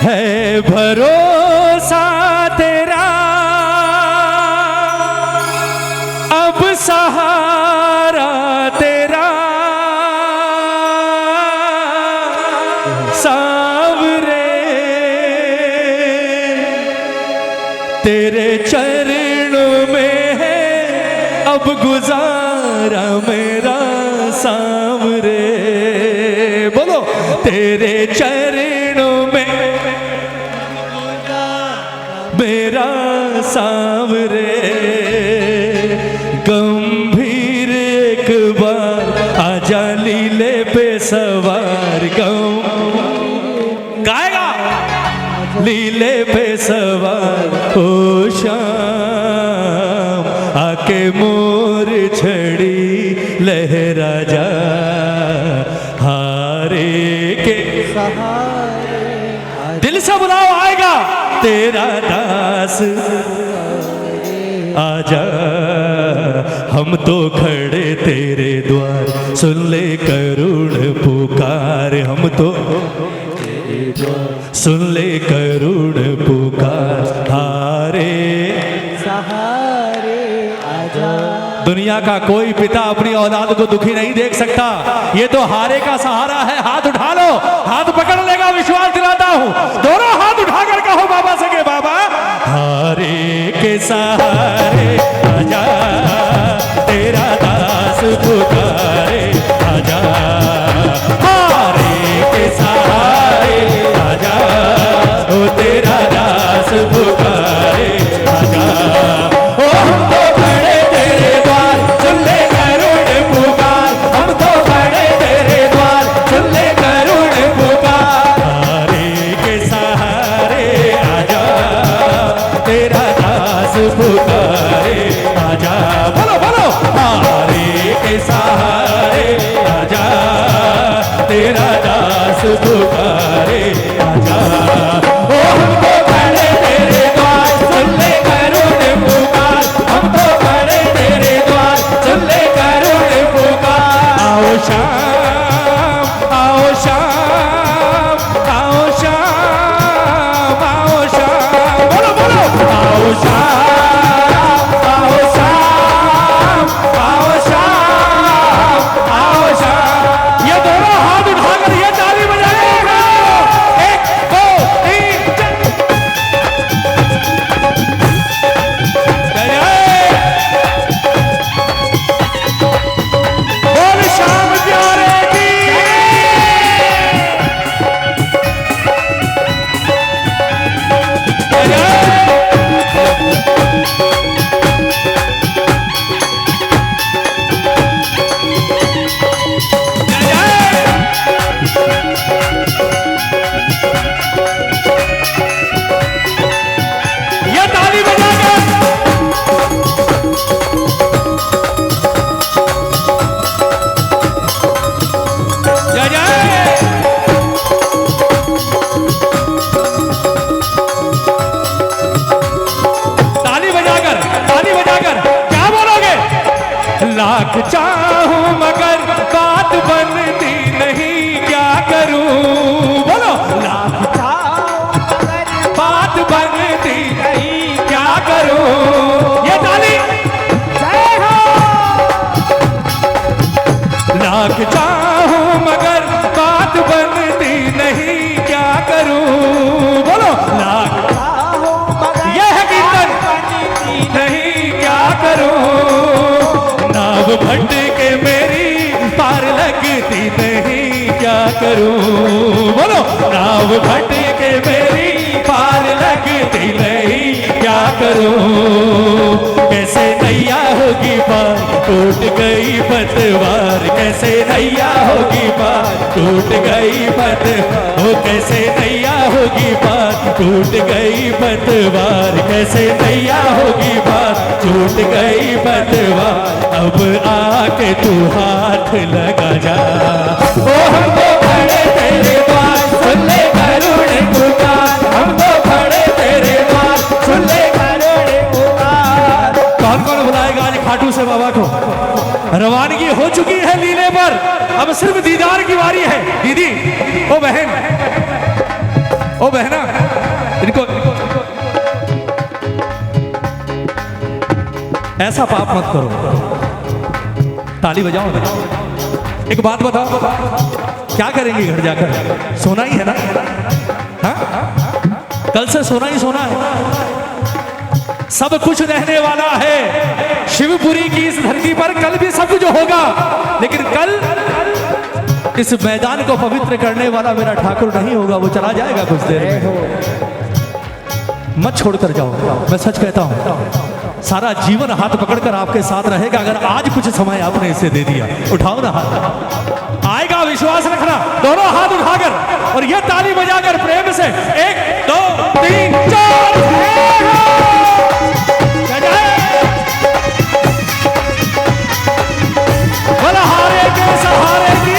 है भरोसा तेरा, अब सहारा तेरा, सांवरे तेरे चरणों में है अब गुजारा मेरा सांवरे। बोलो तेरे चरणों में मेरा सांवरे। गंभीर एक बार आजा लीले पे सवार, गाएगा लीले पे सवार ओ शाम, आके मोर छड़ी लहरा जा, हारे के सहारे। दिल से बुलाओ आएगा तेरा दास, आजा हम तो खड़े तेरे द्वार, सुन ले करुण पुकार, हम तो सुन ले करुण पुकार, हारे सहारे आजा। दुनिया का कोई पिता अपनी औलाद को दुखी नहीं देख सकता, ये तो हारे का सहारा है। हाथ उठा लो, हाथ पकड़ लेगा, विश्वास दिलाता हूं। दोनों हाथ उठाकर कहो बाबा से के बाबा, हारे के सहारे आजा, तेरा दास पुकारे आजा, हारे के सहारे आजा, ओ तेरा दास पुकारे आजा। ओ हम तो खड़े तेरे द्वार, सुन ले करुण पुकार, हम तो खड़े तेरे द्वार, सुन ले करुण पुकार, हारे के सहारे आजा, तेरा दास पुकारे आजा। बोलो बोलो, हारे के सहारे आजा, तेरा दास पुकारे आजा। ओ हम तो खड़े तेरे द्वार, सुन ले करुण पुकार, हम तो खड़े तेरे द्वार, सुन ले करुण पुकार। आओ शाम, आओ शाम, आओ शाम, आओ शाम, बोलो बोलो, आओ शाम, आओ शाम, आओ शाम, आओ शाम। ये दोनों हाथ उठाकर ये ताली बजाएगा, 1 2 3 बोल शाम प्यारे की। ये ताली बजाकर जय जय। ताली बजाकर क्या बोलोगे? लाख चाहूं मगर बात बनती नहीं, क्या करूं? बोलो, लाख चाहूं मगर बात बनती नहीं, क्या करूं? ये ताली जय हो। लाख चाहूं मगर बात बनती नहीं, क्या करूं? बोलो, लाख चाहूं मगर ये है कीर्तन नहीं, क्या करूं? नाव भट के मेरी पार लगती नहीं, क्या करूं? बोलो, नाव भट के मेरी पार लगती नहीं, क्या करूं? कैसे नैया होगी पार, टूट गई पतवार, कैसे नैया होगी पार, टूट गई पतवार, ओ कैसे नैया होगी पार, टूट गई पतवार, कैसे नैया होगी पार, टूट गई पतवार। अब आके तू हाथ लगा जा, ओ हम तो खड़े तेरे द्वार, सुन ले करुण पुकार, हम तो खड़े तेरे द्वार, सुन ले करुण पुकार। कौन कौन बुलाएगा आज खाटू से बाबा को? रवानगी हो चुकी है लीले पर, अब सिर्फ दीदार की बारी है। दीदी, ओ बहन, ओ बहना, इनको ऐसा पाप मत करो। ताली बजाओ ना। एक बात बताओ, क्या करेंगे घर जाकर? सोना ही है ना? हाँ, कल से सोना ही सोना है। सब कुछ रहने वाला है शिवपुरी की इस धरती पर। कल भी सब कुछ होगा, लेकिन कल इस मैदान को पवित्र करने वाला मेरा ठाकुर नहीं होगा। वो चला जाएगा कुछ देर में। मत छोड़कर जाओ, मैं सच कहता हूं। सारा जीवन हाथ पकड़कर आपके साथ रहेगा, अगर आज कुछ समय आपने इसे दे दिया। उठाओ ना हाथ, आएगा, विश्वास रखना। दोनों हाथ उठाकर और ये ताली बजाकर प्रेम से 1 2 3 4 बलहारे के सहारे की।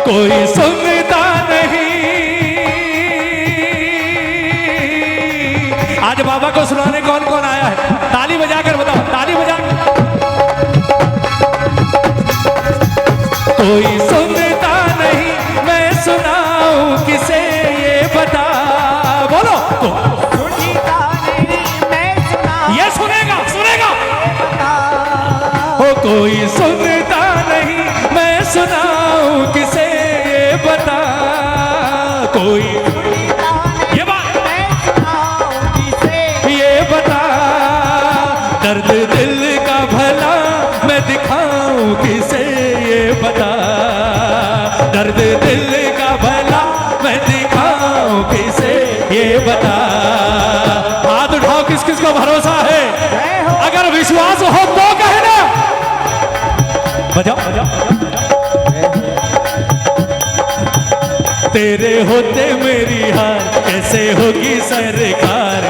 कोई सुनता नहीं। आज बाबा को सुनाने कौन कौन आया है? ताली बजाकर बताओ, ताली बजा। कोई सुनता नहीं, मैं सुनाऊं किसे ये बता। बोलो। सुनता नहीं, मैं सुनाऊं। ये सुनेगा, सुनेगा। हो कोई सुनता नहीं, मैं सुनाऊं किसे बता। कोई ये बात ये बता। दर्द दिल का भला मैं दिखाऊं किसे ये बता। दर्द दिल का भला मैं दिखाऊं किसे ये बता। हाथ उठाओ, किस किस को भरोसा है? अगर विश्वास हो तो कहना। बजाओ बजाओ। तेरे होते मेरी हार कैसे होगी सरकार।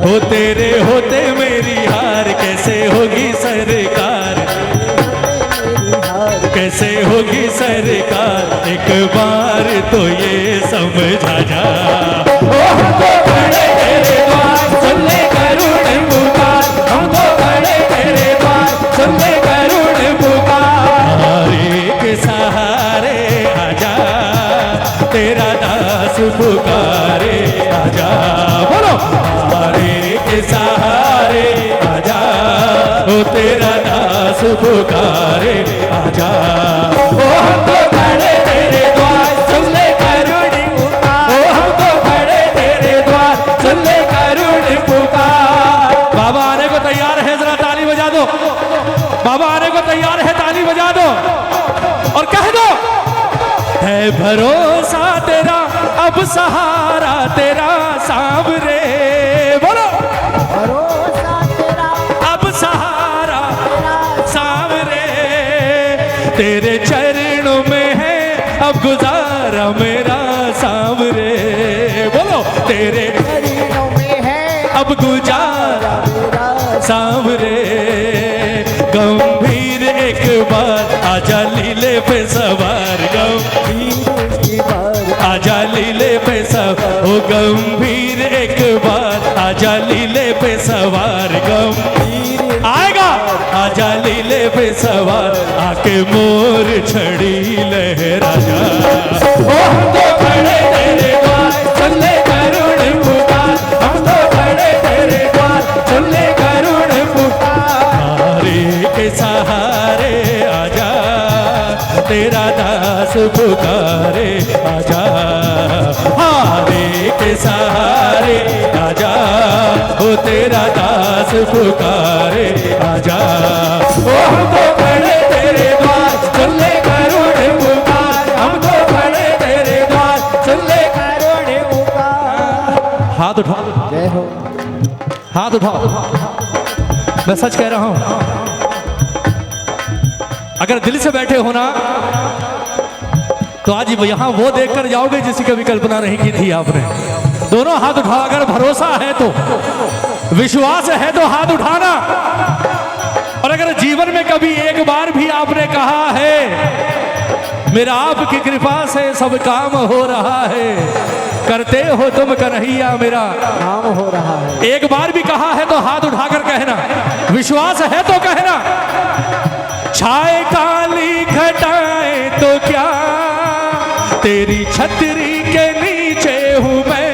हो तेरे होते मेरी हार कैसे होगी सरकार। कैसे होगी सरकार, एक बार तो ये समझा जा। हम तो खड़े तेरे द्वार, सुन ले करुण पुकार। हम तो खड़े तेरे द्वार, सुन ले करुण पुकार। के सहारे आजा, तेरा दास पुकारे आजा। बोलो। हमारे के सहारे आजा, ओ तेरा दास पुकारे आजा। ओ हम तो खड़े तेरे द्वार, सुन ले करुण पुकार। ओ हम तो खड़े तेरे द्वार, सुन ले करुण पुकार। बाबा आने को तैयार है, जरा ताली बजा दो। बाबा आने को तैयार है, ताली बजा दो और कह दो, है भरोसा तेरा, अब सहारा तेरा सांवरे। बोलो। भरोसा तेरा, अब सहारा सांवरे। तेरे चरणों में है अब गुजारा मेरा सांवरे। बोलो। तेरे चरणों में है अब गुजारा सांवरे। गंभीर एक बार आजा लीले पे सवार। आजा लीले पे सवार। ओ गंभीर एक बार आजा लीले पे सवार। गंभीर आएगा, आजा लीले पे सवार। आके मोर छड़ी लहरा जा। ओ हम तो खड़े तेरे द्वार, सुन ले करुण पुकार। हम तो खड़े तेरे द्वार, सुन ले करुण पुकार। के सहारे आजा, तेरा दास पुकारे आजा। हारे के सहारे आजा, ओ तेरा दास दास पुकारे आजा। ओ हम तो खड़े तेरे द्वार, सुन ले करुण पुकार, हम तो खड़े तेरे द्वार, सुन ले करुण पुकार। हाथ उठाओ, जय हो। हाथ उठाओ, मैं सच कह रहा हूं, अगर दिल से बैठे हो ना तो आज यहां वो देखकर जाओगे जिसकी कभी कल्पना नहीं की थी आपने। दोनों हाथ उठाओ, अगर भरोसा है तो, विश्वास है तो हाथ उठाना। और अगर जीवन में कभी एक बार भी आपने कहा है मेरा आपकी कृपा से सब काम हो रहा है, करते हो तुम कन्हैया मेरा काम हो रहा है, एक बार भी कहा है तो हाथ उठाकर कहना, विश्वास है तो कहना। छाए काली घटाएं तो क्या, तेरी छतरी के नीचे हूं मैं।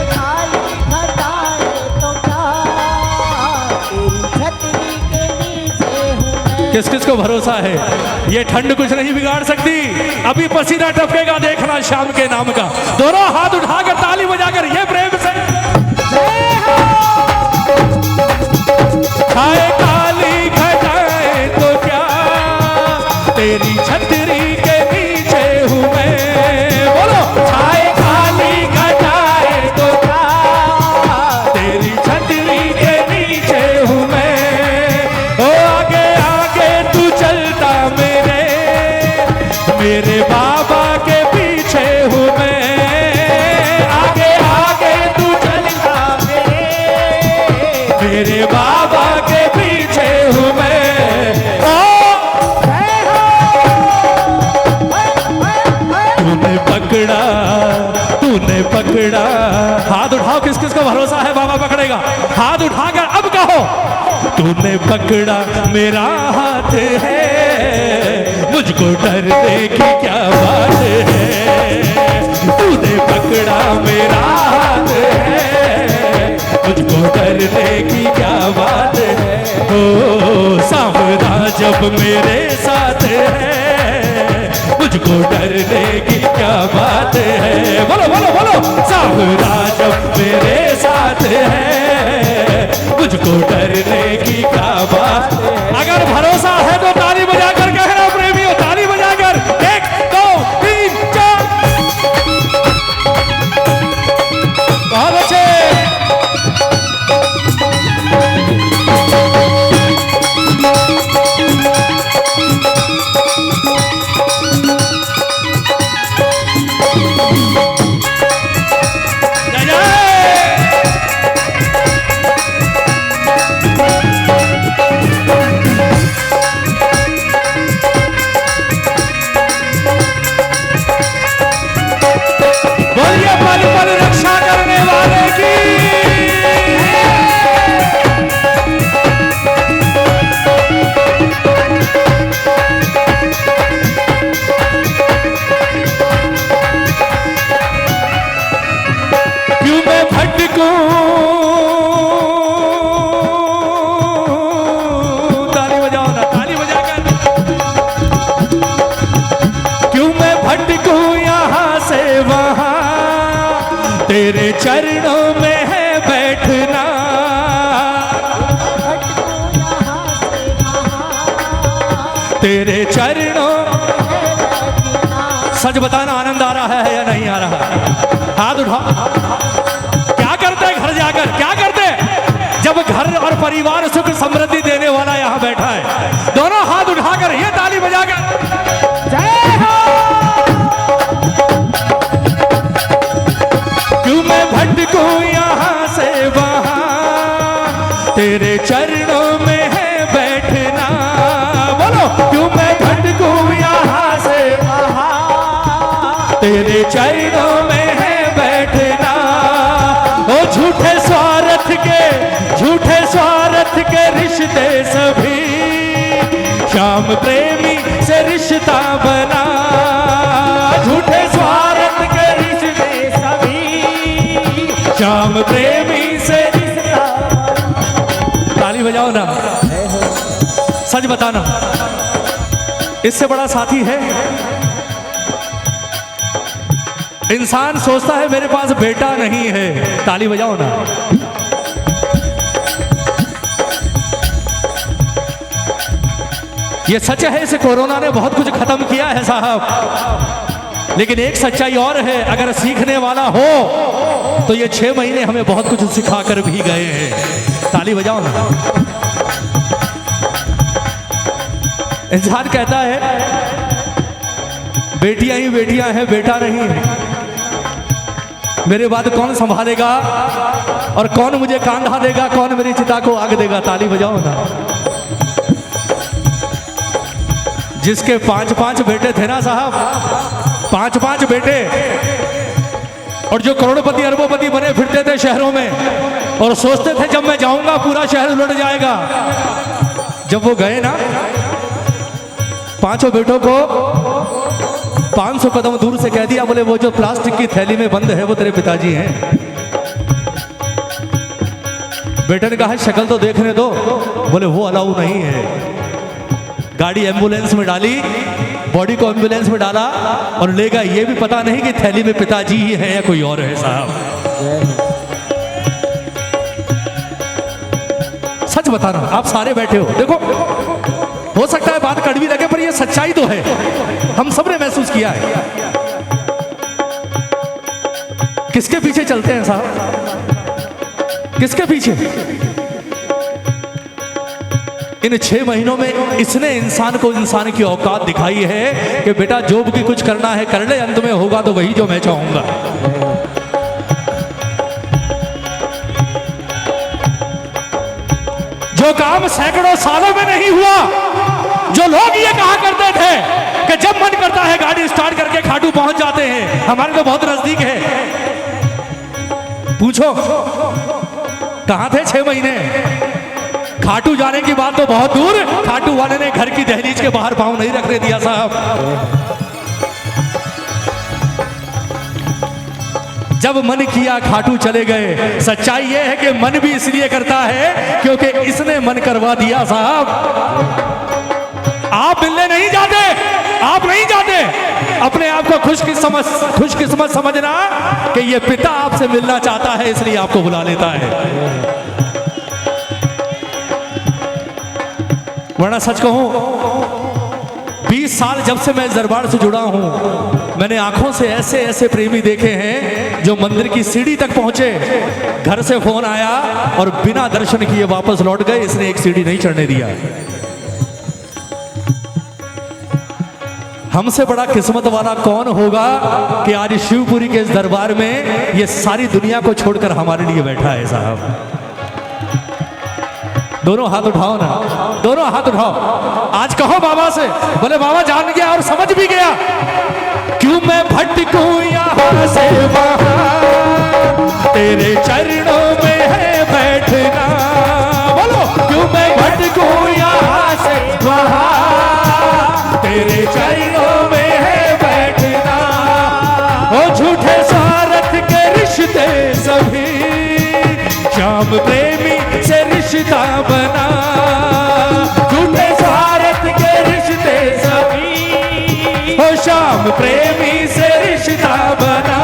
काली घटाएं तो क्या, तेरी छतरी के नीचे हूं मैं। किस किस को भरोसा है ये ठंड कुछ नहीं बिगाड़ सकती। अभी पसीना टपकेगा देखना शाम के नाम का। दोनों हाथ उठाकर ताली बजाकर ये प्रेम से छाए काली घटाएं तो क्या, तेरी छतरी के नीचे हूं मैं। बोलो छाए काली घटाएं तो क्या, तेरी छतरी के नीचे हूं मैं। ओ आगे आगे तू चलता मेरे बाबा के पीछे हूं मैं। आगे आगे तू चलता मेरे बाबा के पीछे हूं मैं। तूने पकड़ा, हाथ उठाओ, किस किस को भरोसा है बाबा पकड़ेगा। हाथ उठाकर अब कहो, तूने पकड़ा मेरा हाथ है, मुझको डरने की क्या बात है। तूने पकड़ा मेरा हाथ है, मुझको डरने की क्या बात है। ओ सावरा जब मेरे साथ है, मुझको डरने की क्या बात है। बोलो बोलो बोलो, सावरा जब मेरे साथ है, मुझको डरने की क्या बात है। अगर भरोसा है तो ताली बजाकर कहना प्रेमियों, ताली बजाकर 1 2 3 4। बहुत अच्छे। तेरे चरणों में है बैठना, तेरे चरणों। सच बताना आनंद आ रहा है या नहीं आ रहा? हाथ उठाओ। क्या करते घर जाकर, क्या करते जब घर और परिवार सुख समृद्धि देने वाला यहाँ बैठा है। दोनों हाथ उठाकर ये ताली बजाकर जय हो। क्यों मैं भटकूं यहाँ से वहाँ, तेरे चरणों में है बैठना। बोलो क्यों मैं भटकूं यहाँ से वहाँ, तेरे चरणों में है बैठना। ओ झूठे स्वार्थ के रिश्ते सभी, श्याम प्रेमी से रिश्ता बना। झूठे स्वार्थ के रिश्ते सभी, श्याम प्रेमी से रिश्ता। ताली बजाओ ना, सच बताना, इससे बड़ा साथी है? इंसान सोचता है मेरे पास बेटा नहीं है। ताली बजाओ ना। ये सच है, इस कोरोना ने बहुत कुछ खत्म किया है साहब, लेकिन एक सच्चाई और है, अगर सीखने वाला हो तो ये 6 महीने हमें बहुत कुछ सिखा कर भी गए हैं। ताली बजाओ ना। इंसान कहता है बेटियां ही बेटियां हैं, बेटा नहीं है। मेरे बाद कौन संभालेगा और कौन मुझे कांधा देगा, कौन मेरी चिता को आग देगा। ताली बजाओ ना। जिसके 5-5 बेटे थे ना साहब, 5-5 बेटे, और जो करोड़पति अरबोपति बने फिरते थे शहरों में और सोचते थे जब मैं जाऊंगा पूरा शहर लुट जाएगा। जब वो गए ना, 5 बेटों को 500 कदम दूर से कह दिया, बोले वो जो प्लास्टिक की थैली में बंद है वो तेरे पिताजी हैं। बेटे ने कहा शक्ल तो देखने दो, बोले वो अलाउ नहीं है। गाड़ी एम्बुलेंस में डाली, बॉडी को एम्बुलेंस में डाला और ले गया, ये भी पता नहीं कि थैली में पिताजी ही है या कोई और है साहब। सच बता रहा हूं, आप सारे बैठे हो, देखो हो सकता है बात कड़वी लगे पर ये सच्चाई तो है, हम सबने महसूस किया है। किसके पीछे चलते हैं साहब, किसके पीछे? इन 6 महीनों में इसने इंसान को इंसान की औकात दिखाई है कि बेटा जो भी कुछ करना है कर ले, अंत में होगा तो वही जो मैं चाहूंगा। जो काम सैकड़ों सालों में नहीं हुआ, जो लोग ये कहा करते थे कि जब मन करता है गाड़ी स्टार्ट करके खाटू पहुंच जाते हैं, हमारे तो बहुत नजदीक है। पूछो कहां थे 6 महीने? खाटू जाने की बात तो बहुत दूर, खाटू वाले ने घर की दहलीज के बाहर पांव नहीं रखने दिया साहब। जब मन किया खाटू चले गए। सच्चाई यह है कि मन भी इसलिए करता है क्योंकि इसने मन करवा दिया साहब। आप मिलने नहीं जाते, आप नहीं जाते, अपने आप को खुशकिस्मत समझना कि ये पिता आपसे मिलना चाहता है इसलिए आपको बुला लेता है। वरना सच कहूं, 20 साल जब से मैं इस दरबार से जुड़ा हूं, मैंने आंखों से ऐसे ऐसे प्रेमी देखे हैं जो मंदिर की सीढ़ी तक पहुंचे, घर से फोन आया और बिना दर्शन किए वापस लौट गए, इसने एक सीढ़ी नहीं चढ़ने दिया। हमसे बड़ा किस्मत वाला कौन होगा कि आज शिवपुरी के इस दरबार में ये सारी दुनिया को छोड़कर हमारे लिए बैठा है साहब। दोनों हाथ उठाओ ना, दोनों हाथ उठाओ। आज कहो बाबा से, बोले बाबा जान गया और समझ भी गया, क्यों मैं भटकूं यहाँ से वहाँ, तेरे चरणों में है बैठना। बोलो क्यों मैं भटकूं यहाँ से वहाँ, तेरे चरणों में है बैठना। ओ झूठे स्वार्थ के रिश्ते सभी, श्याम प्रेमी से रिश्ता बना। झूठे स्वार्थ के रिश्ते सभी, ओ श्याम प्रेमी से रिश्ता बना।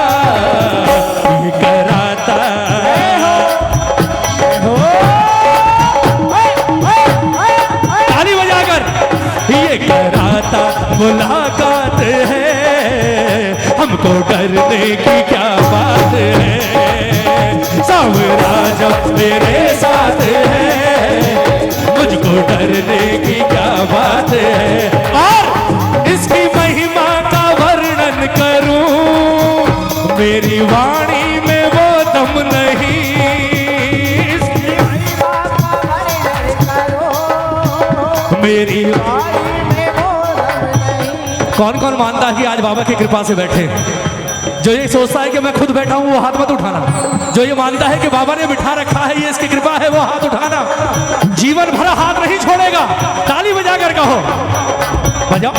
ये कराता ताली बजाकर, ये कराता मुलाकात है, हमको डरने की क्या बात है। सांवरा जब मेरे साथ है, मुझको डरने की क्या बात है। और इसकी महिमा का वर्णन करूं, मेरी वाणी में वो दम नहीं। इसकी महिमा का वर्णन करूं, मेरी वाणी में वो दम नहीं। कौन कौन मानता है कि आज बाबा की कृपा से बैठे? जो ये सोचता है कि मैं खुद बैठा हूं वो हाथ मत उठाना। जो ये मानता है कि बाबा ने बिठा रखा है ये इसकी कृपा है वो हाथ उठाना। जीवन भर हाथ नहीं छोड़ेगा। ताली बजाकर कहो, बजाओ।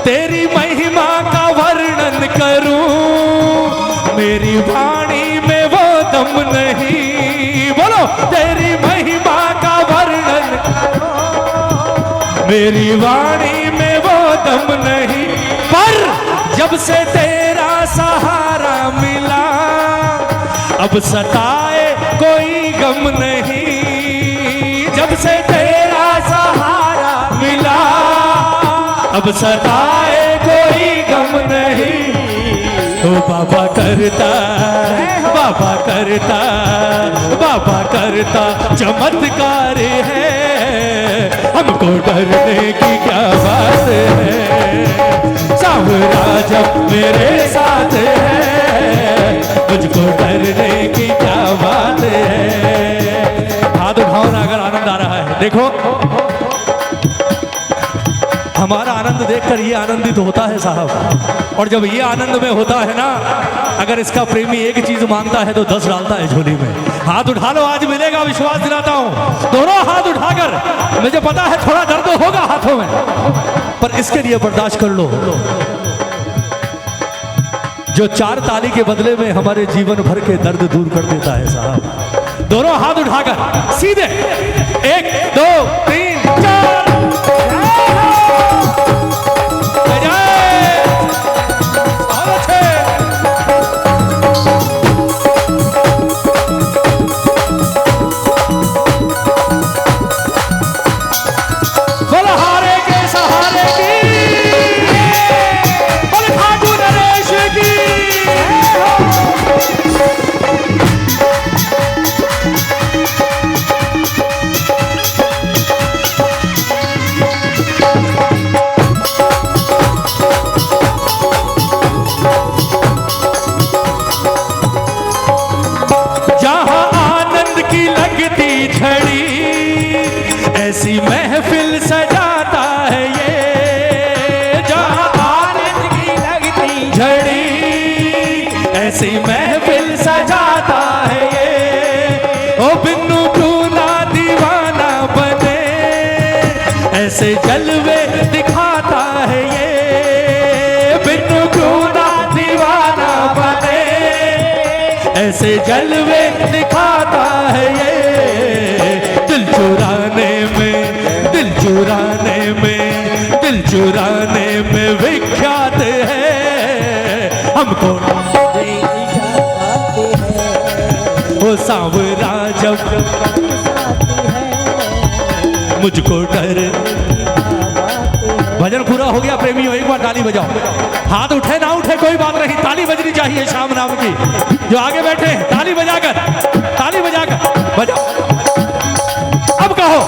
तेरी महिमा का वर्णन करूं, मेरी वाणी में वो दम नहीं। बोलो तेरी महिमा का वर्णन करूं, मेरी वाणी में वो दम नहीं। पर जब से तेरा सहारा मिला, अब सताए कोई गम नहीं। से तेरा सहारा मिला, अब सताए कोई गम नहीं। ओ बाबा करता, बाबा करता, बाबा करता चमत्कार है, हमको डरने की क्या बात है। सांवरा जब मेरे साथ है, मुझको डरने की क्या बात है। हाथ उठाओ ना अगर आनंद आ रहा है। देखो हमारा आनंद देखकर ये आनंदित होता है साहब, और जब ये आनंद में होता है ना, अगर इसका प्रेमी एक चीज मांगता है तो 10 डालता है झोली में। हाथ उठा लो, आज मिलेगा, विश्वास दिलाता हूं। दोनों हाथ उठाकर, मुझे पता है थोड़ा दर्द होगा हाथों में, पर इसके लिए बर्दाश्त कर लो। जो 4 ताली के बदले में हमारे जीवन भर के दर्द दूर कर देता है साहब। दोनों हाथ उठाकर सीधे 1 2 3 4। ऐसी महफिल सजाता है ये, जहाँ आनंद की लगती झड़ी, ऐसी महफिल सजाता है ये। ओ बिन्नू क्यों ना दीवाना बने, ऐसे जलवे दिखाता है ये। बिन्नू क्यों ना दीवाना बने, ऐसे जलवे दिखाता है ये। दिल चुराने में, दिल चुराने में, दिल चुराने में विख्यात है, हमको वो सांवरा जब मुझको डर। भजन पूरा हो गया प्रेमियों, एक बार ताली बजाओ। हाथ उठे ना उठे कोई बात नहीं, ताली बजनी चाहिए श्याम नाम की। जो आगे बैठे हैं ताली बजाकर, ताली बजाकर बजाओ। अब कहो,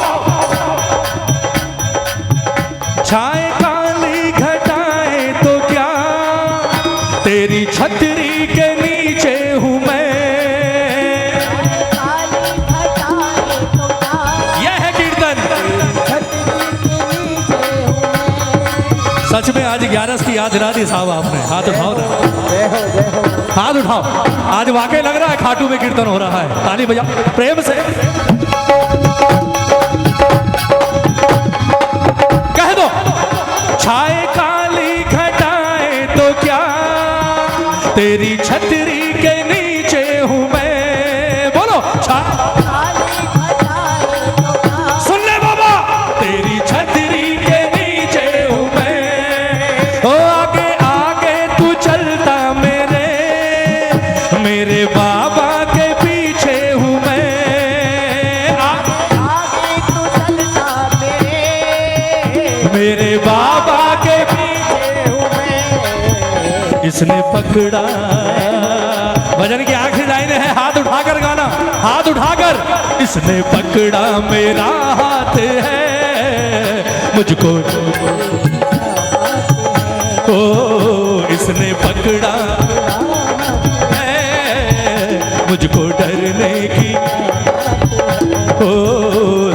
छाए काली घटाएं तो क्या, तेरी छतरी के नीचे हूं मैं। काली घटाएं तो क्या, यह है कीर्तन। छतरी के नीचे हूँ मैं। सच में आज 11 की याद दिला दी साहब आपने। हाथ उठाओ ना, जय हो जय हो। हाथ उठाओ। आज वाकई लग रहा है खाटू में कीर्तन हो रहा है। ताली बजाओ प्रेम से, कह दो। छाए काली घटाएं तो क्या, तेरी छतरी के नीचे हूं मैं। बोलो काली घटाएं तो क्या, सुन ले बाबा, तेरी छतरी के नीचे हूं मैं। ओ आगे आगे तू चलता मेरे, मेरे बाबा के पीछे हूं मैं। आगे तू चलता मेरे बाबा के पीछे हूँ मैं। इसने पकड़ा। भजन की आखिरी लाइन है, हाथ उठाकर गाना, हाथ उठाकर। इसने पकड़ा मेरा हाथ है, मुझको ओ इसने पकड़ा है, मुझको डरने की। ओ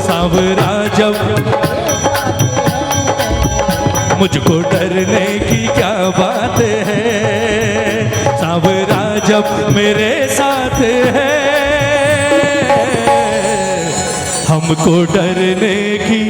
सांवरा जब मुझको डरने की क्या बात है, सांवरा जब मेरे साथ है, हमको डरने की